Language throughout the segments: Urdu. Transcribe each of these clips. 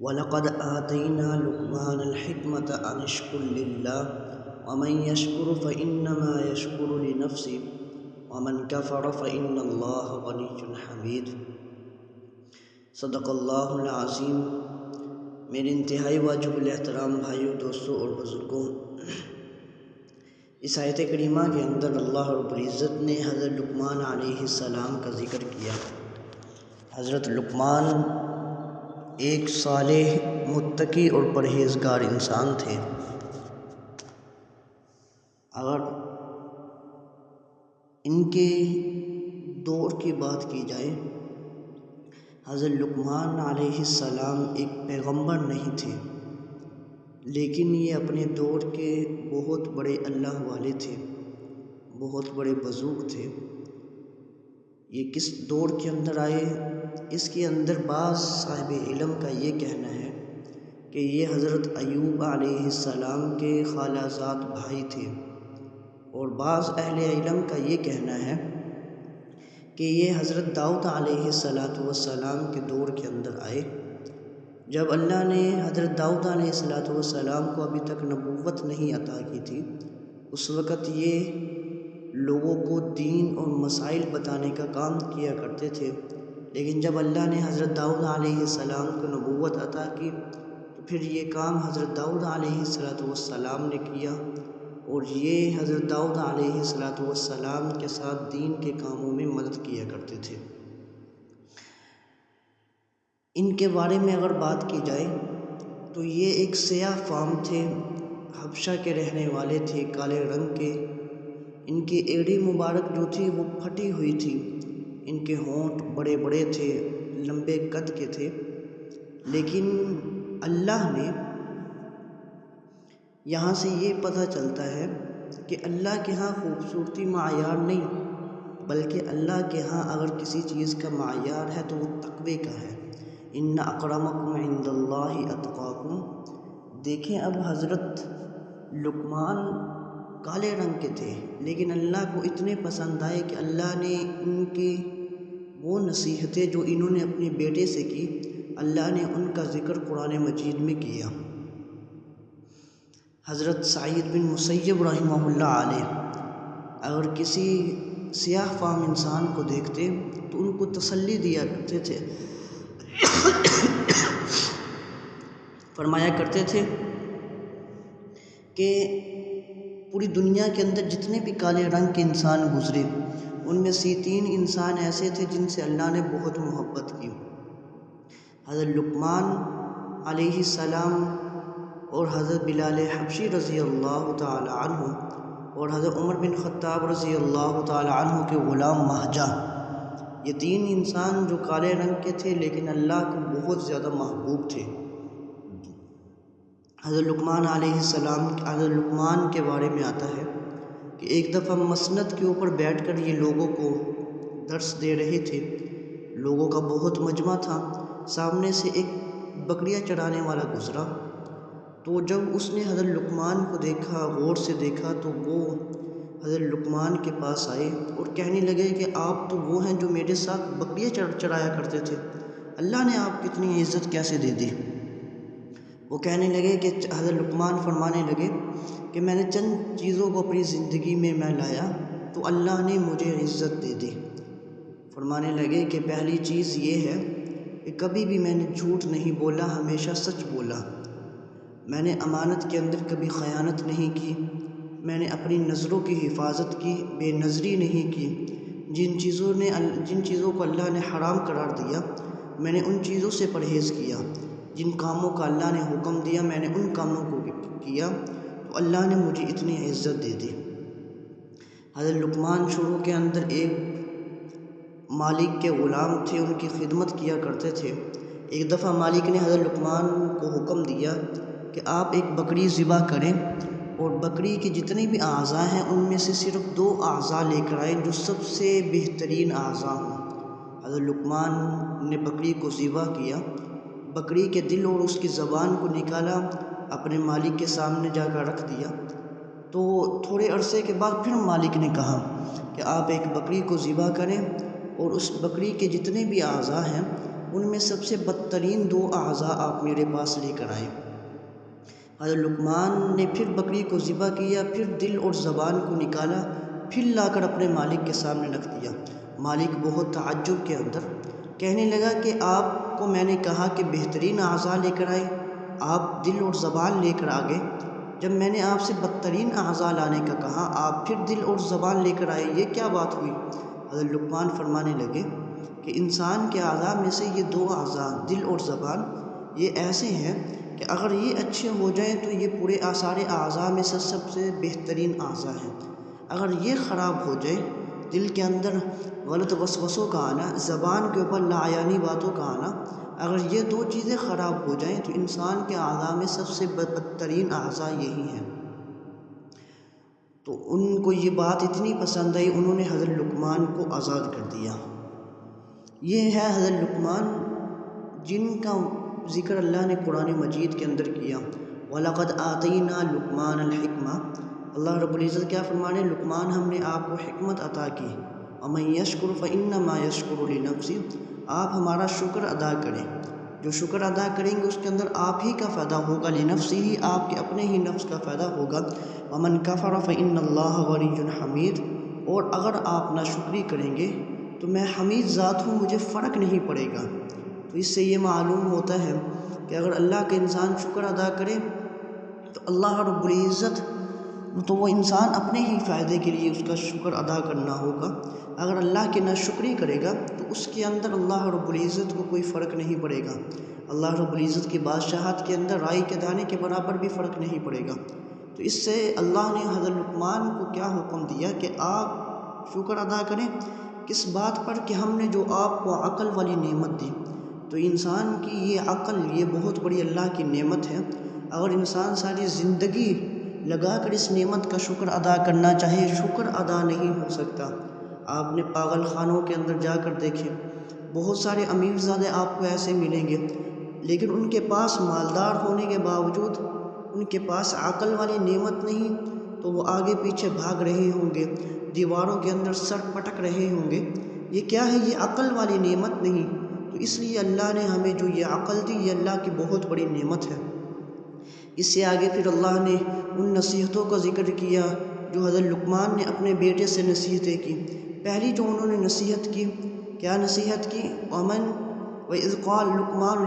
وَلَقَدْ آتَيْنَا لُقْمَانَ الْحِكْمَةَ أَنِ اشْكُرْ لِلَّهِ وَمَنْ يَشْكُرْ فَإِنَّمَا يَشْكُرُ لِنَفْسِهِ وَمَنْ كَفَرَ فَإِنَّ اللَّهَ غَنِيٌّ حَمِيدٌ۔ صدق اللہ العظیم۔ میرے انتہائی واجب الاحترام بھائیوں، دوستوں اور بزرگوں، اس آیت کریمہ کے اندر اللہ رب العزت نے حضرت لقمان علیہ السلام کا ذکر کیا۔ حضرت لقمان ایک صالح، متقی اور پرہیزگار انسان تھے۔ اگر ان کے دور کی بات کی جائے، حضرت لقمان علیہ السلام ایک پیغمبر نہیں تھے، لیکن یہ اپنے دور کے بہت بڑے اللہ والے تھے، بہت بڑے بزرگ تھے۔ یہ کس دور کے اندر آئے؟ اس کے اندر بعض صاحب علم کا یہ کہنا ہے کہ یہ حضرت ایوب علیہ السلام کے خالہ زاد بھائی تھے، اور بعض اہل علم کا یہ کہنا ہے کہ یہ حضرت داؤد علیہ السلام کے دور کے اندر آئے۔ جب اللہ نے حضرت داؤد علیہ السلام کو ابھی تک نبوت نہیں عطا کی تھی، اس وقت یہ لوگوں کو دین اور مسائل بتانے کا کام کیا کرتے تھے، لیکن جب اللہ نے حضرت داؤد علیہ السلام کو نبوت عطا کی تو پھر یہ کام حضرت داؤد علیہ السلام نے کیا، اور یہ حضرت داؤد علیہ السلام کے ساتھ دین کے کاموں میں مدد کیا کرتے تھے۔ ان کے بارے میں اگر بات کی جائے تو یہ ایک سیاہ فام تھے، حبشہ کے رہنے والے تھے، کالے رنگ کے۔ ان کی ایڑی مبارک جو تھی وہ پھٹی ہوئی تھی، ان کے ہونٹ بڑے بڑے تھے، لمبے قد کے تھے، لیکن اللہ نے، یہاں سے یہ پتہ چلتا ہے کہ اللہ کے ہاں خوبصورتی معیار نہیں، بلکہ اللہ کے ہاں اگر کسی چیز کا معیار ہے تو وہ تقوی کا ہے۔ ان اکرمکم عند اللہ اتقاکم۔ دیکھیں اب حضرت لقمان کالے رنگ کے تھے، لیکن اللہ کو اتنے پسند آئے کہ اللہ نے ان کی وہ نصیحتیں جو انہوں نے اپنے بیٹے سے کی، اللہ نے ان کا ذکر قرآن مجید میں کیا۔ حضرت سعید بن مسیب رحمہ اللہ علیہ اگر کسی سیاہ فام انسان کو دیکھتے تو ان کو تسلی دیا کرتے تھے، فرمایا کرتے تھے کہ پوری دنیا کے اندر جتنے بھی کالے رنگ کے انسان گزرے، ان میں سے 3 انسان ایسے تھے جن سے اللہ نے بہت محبت کی، حضرت لقمان علیہ السلام اور حضرت بلال حبشی رضی اللہ تعالی عنہ اور حضرت عمر بن خطاب رضی اللہ تعالی عنہ کے غلام مہجہ۔ یہ 3 انسان جو کالے رنگ کے تھے لیکن اللہ کو بہت زیادہ محبوب تھے۔ حضرت لقمان علیہ السلام، حضرت لقمان کے بارے میں آتا ہے کہ ایک دفعہ مسند کے اوپر بیٹھ کر یہ لوگوں کو درس دے رہے تھے، لوگوں کا بہت مجمع تھا، سامنے سے ایک بکریاں چرانے والا گزرا، تو جب اس نے حضرت لقمان کو دیکھا، غور سے دیکھا، تو وہ حضرت لقمان کے پاس آئے اور کہنے لگے کہ آپ تو وہ ہیں جو میرے ساتھ بکریاں چرایا کرتے تھے، اللہ نے آپ کو اتنی عزت کیسے دے دی؟ وہ کہنے لگے کہ حضرت لقمان فرمانے لگے کہ میں نے چند چیزوں کو اپنی زندگی میں لایا تو اللہ نے مجھے عزت دے دی۔ فرمانے لگے کہ پہلی چیز یہ ہے کہ کبھی بھی میں نے جھوٹ نہیں بولا، ہمیشہ سچ بولا، میں نے امانت کے اندر کبھی خیانت نہیں کی، میں نے اپنی نظروں کی حفاظت کی، بے نظری نہیں کی، جن چیزوں کو اللہ نے حرام قرار دیا میں نے ان چیزوں سے پرہیز کیا، جن کاموں کا اللہ نے حکم دیا میں نے ان کاموں کو کیا، تو اللہ نے مجھے اتنی عزت دے دی۔ حضرت لقمان شروع کے اندر ایک مالک کے غلام تھے، ان کی خدمت کیا کرتے تھے۔ ایک دفعہ مالک نے حضرت لقمان کو حکم دیا کہ آپ ایک بکری ذبح کریں اور بکری کے جتنے بھی اعضاء ہیں ان میں سے صرف 2 اعضاء لے کر آئیں جو سب سے بہترین اعضاء ہوں۔ حضرت لقمان نے بکری کو ذبح کیا، بکری کے دل اور اس کی زبان کو نکالا، اپنے مالک کے سامنے جا کر رکھ دیا، تو تھوڑے عرصے کے بعد پھر مالک نے کہا کہ آپ ایک بکری کو ذبح کریں اور اس بکری کے جتنے بھی اعضاء ہیں ان میں سب سے بدترین 2 اعضاء آپ میرے پاس لے کر آئیں۔ حضرت لقمان نے پھر بکری کو ذبح کیا، پھر دل اور زبان کو نکالا، پھر لا کر اپنے مالک کے سامنے رکھ دیا۔ مالک بہت تعجب کے اندر کہنے لگا کہ آپ کو میں نے کہا کہ بہترین اعضاء لے کر آئے، آپ دل اور زبان لے کر آ گئے۔ جب میں نے آپ سے بدترین اعضاء لانے کا کہا، آپ پھر دل اور زبان لے کر آئے، یہ کیا بات ہوئی؟ حضرت لقمان فرمانے لگے کہ انسان کے اعضاء میں سے یہ 2 اعضاء دل اور زبان یہ ایسے ہیں کہ اگر یہ اچھے ہو جائیں تو یہ پورے سارے اعضاء میں سے سب سے بہترین اعضاء ہیں۔ اگر یہ خراب ہو جائے، دل کے اندر غلط وسوسوں کا آنا، زبان کے اوپر لاعیانی باتوں کا آنا، اگر یہ 2 چیزیں خراب ہو جائیں تو انسان کے اعضاء میں سب سے بدترین اعضاء یہی ہیں۔ تو ان کو یہ بات اتنی پسند آئی، انہوں نے حضرت لقمان کو آزاد کر دیا۔ یہ ہے حضرت لقمان جن کا ذکر اللہ نے قرآن مجید کے اندر کیا۔ وَلَقَدْ آتَيْنَا لُقْمَانَ الْحِكْمَةَ، اللہ رب العزت کیا فرمانے، لقمان ہم نے آپ کو حکمت عطا کی۔ وَمَن يَشْكُرْ فَإِنَّمَا يَشْكُرُ لِنَفْسِهِ، آپ ہمارا شکر ادا کریں، جو شکر ادا کریں گے اس کے اندر آپ ہی کا فائدہ ہوگا، لنفسه، آپ کے اپنے ہی نفس کا فائدہ ہوگا۔ وَمَن كَفَرَ فَإِنَّ اللَّهَ غَنِيٌّ حَمِيدٌ، اور اگر آپ ناشکری کریں گے تو میں حمید ذات ہوں، مجھے فرق نہیں پڑے گا۔ تو اس سے یہ معلوم ہوتا ہے کہ اگر اللہ کا انسان شکر ادا کرے تو اللہ رب العزت تو وہ انسان اپنے ہی فائدے کے لیے اس کا شکر ادا کرنا ہوگا۔ اگر اللہ کی ناشکری کرے گا تو اس کے اندر اللہ رب العزت کو کوئی فرق نہیں پڑے گا۔ اللہ رب العزت کی بادشاہت کے اندر رائی کے دانے کے برابر بھی فرق نہیں پڑے گا۔ تو اس سے اللہ نے حضرت لقمان کو کیا حکم دیا کہ آپ شکر ادا کریں، کس بات پر کہ ہم نے جو آپ کو عقل والی نعمت دی۔ تو انسان کی یہ عقل یہ بہت بڑی اللہ کی نعمت ہے۔ اگر انسان ساری زندگی لگا کر اس نعمت کا شکر ادا کرنا چاہے، شکر ادا نہیں ہو سکتا۔ آپ نے پاگل خانوں کے اندر جا کر دیکھیں، بہت سارے امیر زادے آپ کو ایسے ملیں گے، لیکن ان کے پاس مالدار ہونے کے باوجود ان کے پاس عقل والی نعمت نہیں، تو وہ آگے پیچھے بھاگ رہے ہوں گے، دیواروں کے اندر سر پٹک رہے ہوں گے۔ یہ کیا ہے؟ یہ عقل والی نعمت نہیں۔ تو اس لیے اللہ نے ہمیں جو یہ عقل دی، یہ اللہ کی بہت بڑی نعمت ہے۔ اس سے آگے پھر اللہ نے ان نصیحتوں کا ذکر کیا جو حضرت لقمان نے اپنے بیٹے سے نصیحتیں کی۔ پہلی جو انہوں نے نصیحت کی، کیا نصیحت کی؟ وَإِذْ قَالَ لُقْمَانُ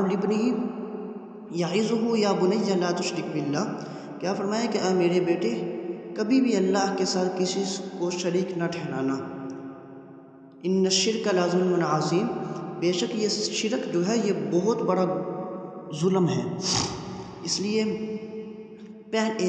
لِابْنِهِ يَعِظُهُ يَا بُنَيَّ لَا تُشْرِكْ بِاللَّهِ، کیا فرمایا کہ اے میرے بیٹے کبھی بھی اللہ کے ساتھ کسی کو شریک نہ ٹھہرانا۔ إِنَّ الشِّرْكَ لَظُلْمٌ عَظِيمٌ، بے شک یہ شرک جو ہے یہ بہت بڑا ظلم ہے۔ اس لیے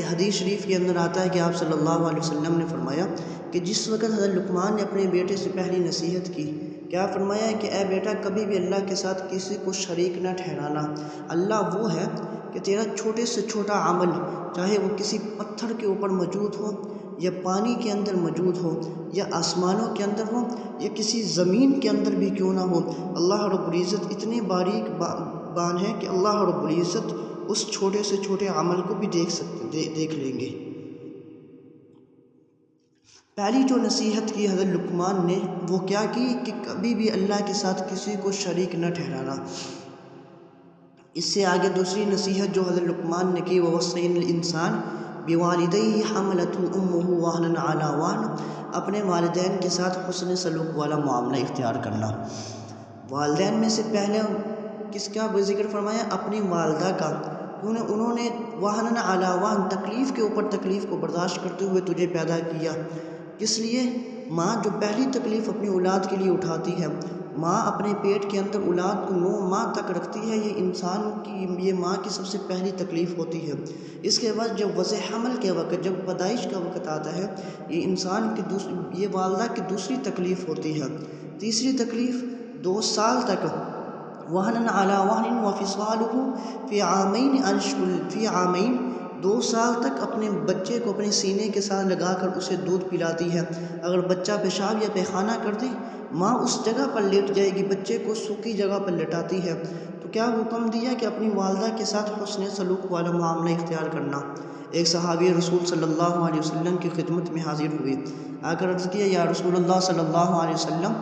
حدیث شریف کے اندر آتا ہے کہ آپ صلی اللہ علیہ وسلم نے فرمایا کہ جس وقت حضرت لقمان نے اپنے بیٹے سے پہلی نصیحت کی، کیا فرمایا کہ اے بیٹا کبھی بھی اللہ کے ساتھ کسی کو شریک نہ ٹھہرانا۔ اللہ وہ ہے کہ تیرا چھوٹے سے چھوٹا عمل، چاہے وہ کسی پتھر کے اوپر موجود ہو، یا پانی کے اندر موجود ہو، یا آسمانوں کے اندر ہو، یا کسی زمین کے اندر بھی کیوں نہ ہو، اللہ رب العزت اتنے باریک بان ہے کہ اللہ رب العزت اس چھوٹے سے چھوٹے عمل کو بھی دیکھ لیں گے۔ پہلی جو نصیحت کی حضرت لقمان نے وہ کیا کی کہ کبھی بھی اللہ کے ساتھ کسی کو شریک نہ ٹھہرانا۔ اس سے آگے دوسری نصیحت جو حضرت لقمان نے کی، وَوَصَّيْنَا الْإِنسَانَ بِوَالِدَيْهِ حَمَلَتْهُ أُمُّهُ وَهْنًا عَلَىٰ وَهْنٍ، اپنے والدین کے ساتھ حسن سلوک والا معاملہ اختیار کرنا۔ والدین میں سے پہلے کس کا ذکر فرمایا؟ اپنی والدہ کا، انہوں نے وَهْنًا عَلَىٰ وَهْنٍ، تکلیف کے اوپر تکلیف کو برداشت کرتے ہوئے تجھے پیدا کیا۔ کس لیے؟ ماں جو پہلی تکلیف اپنی اولاد کے لیے اٹھاتی ہے، ماں اپنے پیٹ کے اندر اولاد کو 9 ماہ تک رکھتی ہے، یہ انسان کی یہ ماں کی سب سے پہلی تکلیف ہوتی ہے۔ اس کے بعد جب وضع حمل کے وقت، جب پیدائش کا وقت آتا ہے، یہ انسان کی یہ والدہ کی دوسری تکلیف ہوتی ہے۔ تیسری تکلیف 2 سال تک، وَهْنًا عَلَىٰ وَهْنٍ وَفِصَالُهُ فِي عَامَيْنِ، 2 سال تک اپنے بچے کو اپنے سینے کے ساتھ لگا کر اسے دودھ پلاتی ہے۔ اگر بچہ پیشاب یا پیخانہ کر دے، ماں اس جگہ پر لیٹ جائے گی، بچے کو سوکھی جگہ پر لٹاتی ہے۔ تو کیا حکم دیا کہ اپنی والدہ کے ساتھ حسن سلوک والا معاملہ اختیار کرنا۔ ایک صحابی رسول صلی اللہ علیہ وسلم کی خدمت میں حاضر ہوئے، آ کر عرض کیا یا رسول اللہ صلی اللہ علیہ وسلم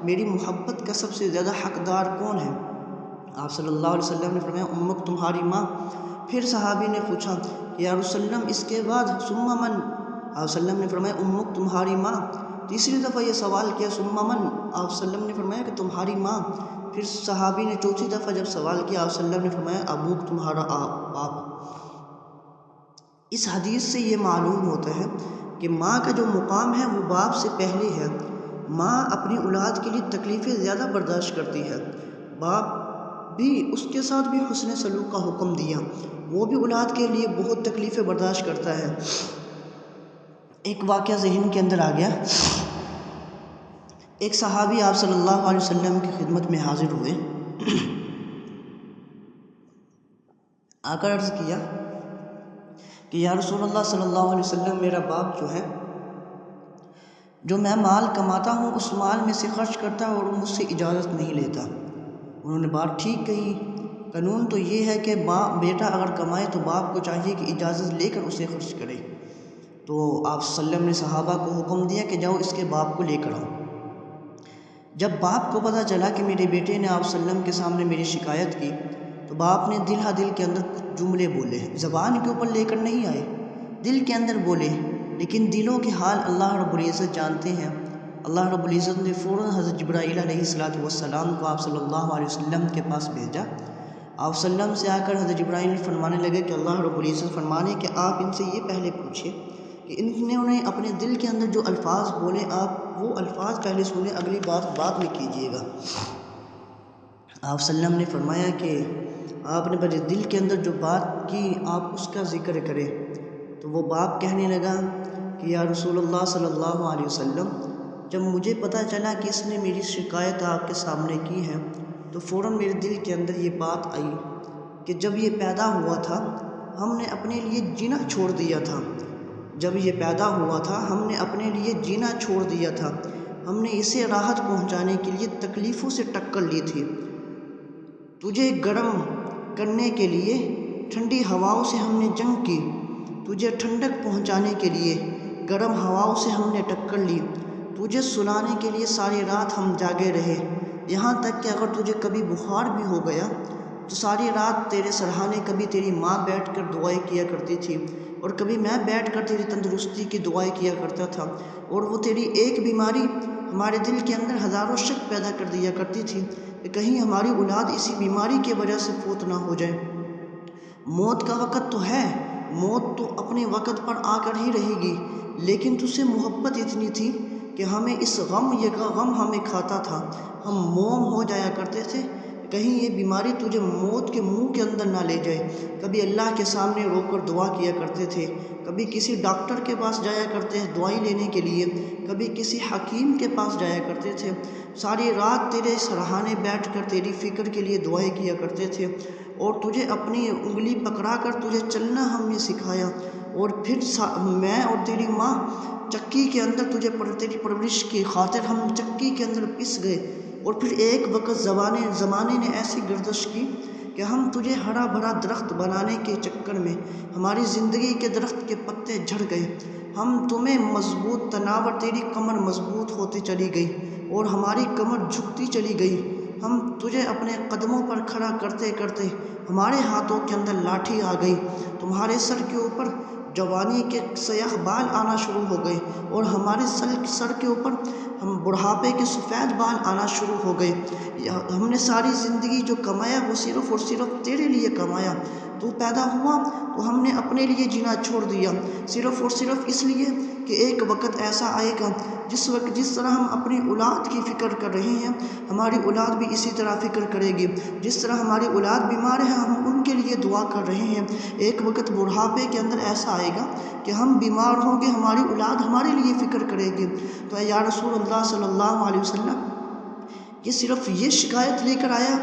میری محبت کا سب سے زیادہ حقدار کون ہے؟ آپ صلی اللہ علیہ وسلم نے فرمایا امک تمہاری ماں۔ پھر صحابی نے پوچھا کہ یا رسول اللہ اس کے بعد ثم من؟ آپ صلی اللہ علیہ وسلم نے فرمایا امک تمہاری ماں۔ تیسری دفعہ یہ سوال کیا ثم من؟ آپ صلی اللہ علیہ وسلم نے فرمایا کہ تمہاری ماں۔ پھر صحابی نے چوتھی دفعہ جب سوال کیا آپ صلی اللہ علیہ وسلم نے فرمایا ابوک تمہارا باپ۔ اس حدیث سے یہ معلوم ہوتا ہے کہ ماں کا جو مقام ہے وہ باپ سے پہلے ہے۔ ماں اپنی اولاد کے لیے تکلیفیں زیادہ برداشت کرتی ہے، باپ بھی اس کے ساتھ بھی حسن سلوک کا حکم دیا، وہ بھی اولاد کے لیے بہت تکلیفیں برداشت کرتا ہے۔ ایک واقعہ ذہن کے اندر آ گیا، ایک صحابی آپ صلی اللہ علیہ وسلم کی خدمت میں حاضر ہوئے، آ کر عرض کیا کہ یا رسول اللہ صلی اللہ علیہ وسلم میرا باپ جو ہے، جو میں مال کماتا ہوں اس مال میں سے خرچ کرتا ہے اور وہ مجھ سے اجازت نہیں لیتا۔ انہوں نے بات ٹھیک کہی، قانون تو یہ ہے کہ بیٹا اگر کمائے تو باپ کو چاہیے کہ اجازت لے کر اسے خرچ کرے۔ تو آپ صلی اللہ علیہ وسلم نے صحابہ کو حکم دیا کہ جاؤ اس کے باپ کو لے کر آؤ۔ جب باپ کو پتہ چلا کہ میرے بیٹے نے آپ صلی اللہ علیہ وسلم کے سامنے میری شکایت کی، تو باپ نے دل ہا دل کے اندر کچھ جملے بولے، زبان کے اوپر لے کر نہیں آئے، دل کے اندر بولے، لیکن دلوں کے حال اللہ رب العزت جانتے ہیں۔ اللہ رب العزت نے فوراً حضرت جبرائیل علیہ السلام کو آپ صلی اللہ علیہ وسلم کے پاس بھیجا۔ آپ صلی اللہ علیہ وسلم سے آ کر حضرت جبرائیل فرمانے لگے کہ اللہ رب العزت فرمانے کہ آپ ان سے یہ پہلے پوچھیں کہ انہیں اپنے دل کے اندر جو الفاظ بولے آپ وہ الفاظ پہلے سنیں، اگلی بات بعد میں کیجیے گا۔ آپ صلی اللہ علیہ وسلم نے فرمایا کہ آپ نے میرے دل کے اندر جو بات کی آپ اس کا ذکر کریں۔ تو وہ باپ کہنے لگا کہ یا رسول اللہ صلی اللہ علیہ وسلم جب مجھے پتہ چلا کہ اس نے میری شکایت آپ کے سامنے کی ہے تو فوراً میرے دل کے اندر یہ بات آئی کہ جب یہ پیدا ہوا تھا ہم نے اپنے لیے جینا چھوڑ دیا تھا، جب یہ پیدا ہوا تھا ہم نے اپنے لیے جینا چھوڑ دیا تھا، ہم نے اسے راحت پہنچانے کے لیے تکلیفوں سے ٹکر لی تھی، تجھے گرم کرنے کے لیے ٹھنڈی ہواؤں سے ہم نے جنگ کی، تجھے ٹھنڈک پہنچانے کے لیے گرم ہواؤں سے ہم نے ٹکر لی، تجھے سلانے کے لیے ساری رات ہم جاگے رہے، یہاں تک کہ اگر تجھے کبھی بخار بھی ہو گیا تو ساری رات تیرے سرہانے کبھی تیری ماں بیٹھ کر دعائیں کیا کرتی تھی اور کبھی میں بیٹھ کر تیری تندرستی کی دعائیں کیا کرتا تھا، اور وہ تیری ایک بیماری ہمارے دل کے اندر ہزاروں شک پیدا کر دیا کرتی تھی کہ کہیں ہماری اولاد اسی بیماری کی وجہ سے فوت نہ ہو جائے۔ موت کا وقت تو ہے، موت تو اپنے وقت پر آ کر ہی رہے گی، لیکن تجھ سے محبت اتنی تھی کہ ہمیں اس غم ہمیں کھاتا تھا، ہم موم ہو جایا کرتے تھے کہیں یہ بیماری تجھے موت کے منہ کے اندر نہ لے جائے۔ کبھی اللہ کے سامنے رو کر دعا کیا کرتے تھے، کبھی کسی ڈاکٹر کے پاس جایا کرتے ہیں دعائیں لینے کے لیے، کبھی کسی حکیم کے پاس جایا کرتے تھے، ساری رات تیرے سرہانے بیٹھ کر تیری فکر کے لیے دعائیں کیا کرتے تھے، اور تجھے اپنی انگلی پکڑا کر تجھے چلنا ہم نے سکھایا، اور پھر میں اور تیری ماں چکی کے اندر تیری پرورش کی خاطر ہم چکی کے اندر پس گئے، اور پھر ایک وقت زمانے نے ایسی گردش کی کہ ہم تجھے ہرا بھرا درخت بنانے کے چکر میں ہماری زندگی کے درخت کے پتے جھڑ گئے، ہم تمہیں مضبوط تناور تیری کمر مضبوط ہوتی چلی گئی اور ہماری کمر جھکتی چلی گئی، ہم تجھے اپنے قدموں پر کھڑا کرتے کرتے ہمارے ہاتھوں کے اندر لاٹھی آ گئی، تمہارے سر کے اوپر جوانی کے سیاہ بال آنا شروع ہو گئے اور ہمارے سر کے اوپر ہم بڑھاپے کے سفید بال آنا شروع ہو گئے، ہم نے ساری زندگی جو کمایا وہ صرف اور صرف تیرے لیے کمایا، تو پیدا ہوا تو ہم نے اپنے لیے جینا چھوڑ دیا، صرف اور صرف اس لیے کہ ایک وقت ایسا آئے گا جس طرح ہم اپنی اولاد کی فکر کر رہے ہیں ہماری اولاد بھی اسی طرح فکر کرے گی، جس طرح ہماری اولاد بیمار ہے ہم ان کے لیے دعا کر رہے ہیں، ایک وقت بڑھاپے کے اندر ایسا آئے گا کہ ہم بیمار ہوں گے ہماری اولاد ہمارے لیے فکر کرے گی۔ تو یا رسول اللہ صلی اللہ علیہ وسلم یہ صرف یہ شکایت لے کر آیا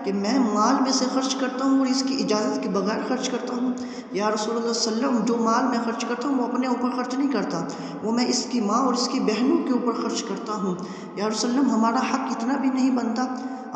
کہ میں مال میں سے خرچ کرتا ہوں اور اس کی اجازت کے بغیر خرچ کرتا ہوں؟ یا رسول اللہ صلی اللہ علیہ وسلم جو مال میں خرچ کرتا ہوں وہ اپنے اوپر خرچ نہیں کرتا، وہ میں اس کی ماں اور اس کی بہنوں کے اوپر خرچ کرتا ہوں۔ یا رسول اللہ ہمارا حق اتنا بھی نہیں بنتا؟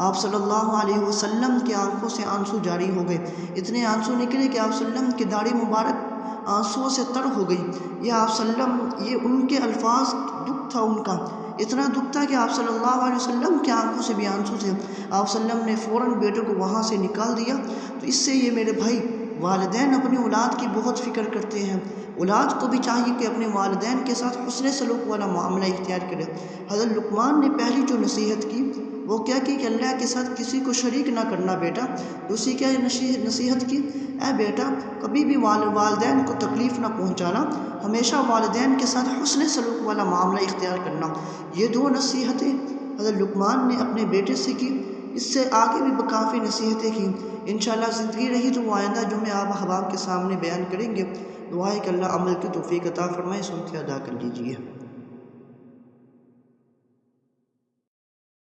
آپ صلی اللہ علیہ وسلم کی آنکھوں سے آنسو جاری ہو گئے، اتنے آنسو نکلے کہ آپ صلی اللہ علیہ وسلم کی داڑھی مبارک آنسوؤں سے تر ہو گئی۔ یہ آپ صلی اللہ علیہ وسلم، یہ ان کے الفاظ، دکھ تھا ان کا، اتنا دکھ تھا کہ آپ صلی اللہ علیہ وسلم کی آنکھوں سے بھی آنسو تھے۔ آپ صلی اللہ علیہ وسلم نے فوراً بیٹے کو وہاں سے نکال دیا۔ تو اس سے یہ میرے بھائی، والدین اپنی اولاد کی بہت فکر کرتے ہیں، اولاد کو بھی چاہیے کہ اپنے والدین کے ساتھ حسن سلوک والا معاملہ اختیار کرے۔ حضرت لقمان نے پہلی جو نصیحت کی وہ کیا کی کہ اللہ کے ساتھ کسی کو شریک نہ کرنا بیٹا۔ دوسری کیا نصیحت کی؟ اے بیٹا، کبھی بھی والدین کو تکلیف نہ پہنچانا، ہمیشہ والدین کے ساتھ حسن سلوک والا معاملہ اختیار کرنا۔ یہ دو نصیحتیں حضرت لقمان نے اپنے بیٹے سے کی۔ اس سے آگے بھی کافی نصیحتیں کی، انشاءاللہ زندگی رہی تو وہ آئندہ جمعہ آپ احباب کے سامنے بیان کریں گے۔ دعا ہے کہ اللہ عمل کی توفیق عطا فرمائے، سنتے ادا کر لیجیے۔